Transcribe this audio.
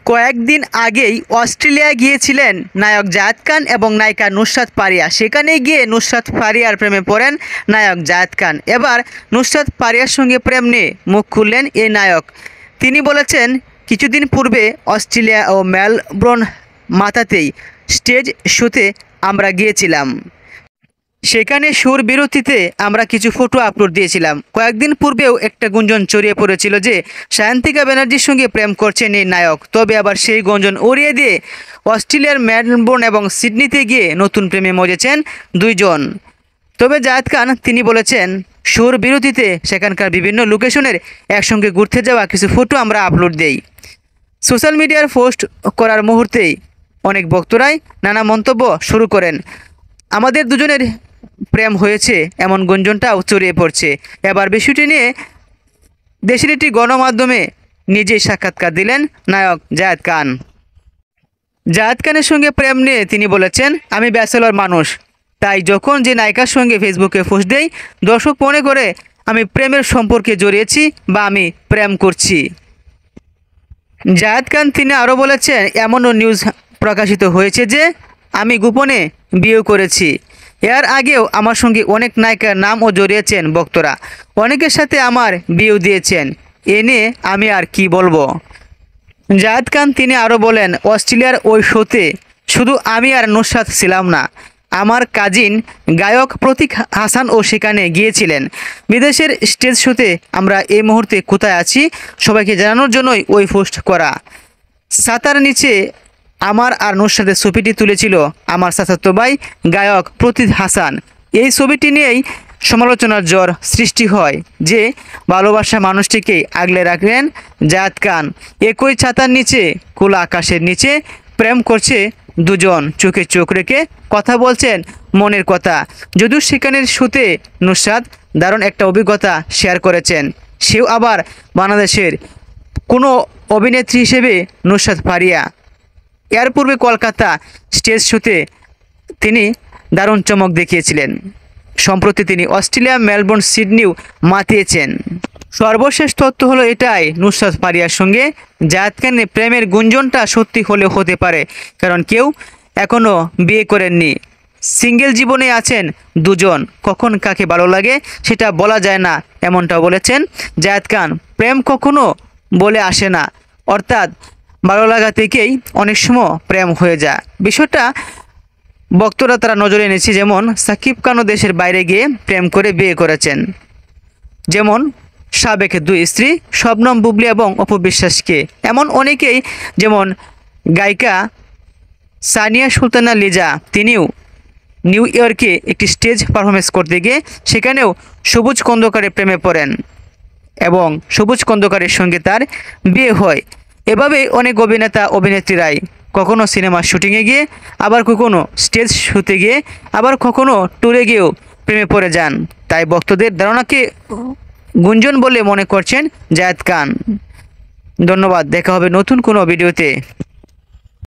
কয়েকদিন আগেই অস্ট্রেলিয়া গিয়েছিলেন নায়ক জায়েদ খান এবং নায়িকা নুসরাত ফারিয়া। সেখানে গিয়ে নুসরাত ফারিয়ার প্রেমে পড়েন নায়ক জায়েদ খান। এবার নুসরাত ফারিয়ার সঙ্গে প্রেম নিয়ে মুখ খুললেন এই নায়ক। তিনি বলেছেন, কিছুদিন পূর্বে অস্ট্রেলিয়া ও মেলবোর্ন মাতাতেই স্টেজ শোতে আমরা গিয়েছিলাম। সেখানে সুর বিরতিতে আমরা কিছু ফটো আপলোড দিয়েছিলাম। কয়েকদিন পূর্বেও একটা গুঞ্জন ছড়িয়ে পড়েছিল যে সায়ন্তিকা ব্যানার্জির সঙ্গে প্রেম করছেন এই নায়ক। তবে আবার সেই গুঞ্জন উড়িয়ে দিয়ে অস্ট্রেলিয়ার মেলবোর্ন এবং সিডনিতে গিয়ে নতুন প্রেমে মজেছেন দুইজন। তবে জায়েদ খান তিনি বলেছেন, সুর বিরতিতে সেখানকার বিভিন্ন লোকেশনের একসঙ্গে ঘুরতে যাওয়া কিছু ফটো আমরা আপলোড দেই। সোশ্যাল মিডিয়ার পোস্ট করার মুহূর্তেই অনেক ভক্তরাই নানা মন্তব্য শুরু করেন। আমাদের দুজনের প্রেম হয়েছে এমন গুঞ্জনটাও ছড়িয়ে পড়ছে। এবার বিষয়টি নিয়ে দেশের একটি গণমাধ্যমে নিজেই সাক্ষাৎকার দিলেন নায়ক জায়েদ খান। জায়েদ খানের সঙ্গে প্রেম নিয়ে তিনি বলেছেন, আমি ব্যাচেলর মানুষ, তাই যখন যে নায়িকার সঙ্গে ফেসবুকে পোস্ট দেই দর্শক মনে করে আমি প্রেমের সম্পর্কে জড়িয়েছি বা আমি প্রেম করছি। জায়েদ খান তিনি আরও বলেছেন, এমনও নিউজ প্রকাশিত হয়েছে যে আমি গোপনে বিয়ে করেছি। এর আগেও আমার সঙ্গে অনেক নায়িকার নামও জড়িয়েছেন ভক্তরা, অনেকের সাথে আমার বিয়েও দিয়েছেন। এ নিয়ে আমি আর কি বলবো। জায়েদ খান তিনি আরও বলেন, অস্ট্রেলিয়ার ওই শোতে শুধু আমি আর নুসরাত ছিলাম না, আমার কাজিন গায়ক প্রতীক হাসানও সেখানে গিয়েছিলেন। বিদেশের স্টেজ শোতে আমরা এই মুহূর্তে কোথায় আছি সবাইকে জানানোর জন্যই ওই পোস্ট করা। ছাতার নিচে আমার আর নুসরাতের ছবিটি তুলেছিল আমার চাচাতো ভাই গায়ক প্রতীক হাসান। এই ছবিটি নিয়েই সমালোচনার ঝড় সৃষ্টি হয় যে ভালোবাসা মানুষটিকে আগলে রাখলেন জায়েদ খান। একই ছাতার নিচে খোলা আকাশের নিচে প্রেম করছে দুজন, চোখে চোখ রেখে কথা বলছেন মনের কথা। যদিও সেখানের শোতে নুসরাত দারুণ একটা অভিজ্ঞতা শেয়ার করেছেন। সেও আবার বাংলাদেশের কোনো অভিনেত্রী হিসেবে নুসরাত ফারিয়া। এর পূর্বে কলকাতা স্টেজ শোতে তিনি দারুণ চমক দেখিয়েছিলেন। সম্প্রতি তিনি অস্ট্রেলিয়া মেলবোর্ন সিডনিও মাতিয়েছেন। সর্বশেষ তথ্য হলো এটাই, নুসরাত ফারিয়ার সঙ্গে জায়েদ খানের প্রেমের গুঞ্জনটা সত্যি হলেও হতে পারে, কারণ কেউ এখনও বিয়ে করেননি। সিঙ্গেল জীবনে আছেন দুজন, কখন কাকে ভালো লাগে সেটা বলা যায় না, এমনটা বলেছেন জায়েদ খান। প্রেম কখনো বলে আসে না, অর্থাৎ ভালো লাগা থেকেই অনেক সময় প্রেম হয়ে যায়। বিষয়টা ভক্তরা তারা নজরে এনেছে, যেমন সাকিব খানও দেশের বাইরে গিয়ে প্রেম করে বিয়ে করেছেন, যেমন সাবেক দুই স্ত্রী শবনম বুবলি এবং অপু বিশ্বাসকে। এমন অনেকেই, যেমন গায়িকা সানিয়া সুলতানা লিজা, তিনিও নিউ ইয়র্কে একটি স্টেজ পারফরমেন্স করতে গিয়ে সেখানেও সবুজ খন্দকারের প্রেমে পড়েন এবং সবুজ খন্দকারের সঙ্গে তার বিয়ে হয়। এভাবে অনেক অভিনেতা অভিনেত্রীরাই কখনো সিনেমার শুটিংয়ে গিয়ে, আবার কখনো স্টেজ শুতে গিয়ে, আবার কখনো ট্যুরে গিয়েও প্রেমে পড়ে যান। তাই ভক্তদের ধারণাকে গুঞ্জন বলে মনে করছেন জায়েদ খান। ধন্যবাদ, দেখা হবে নতুন কোনো ভিডিওতে।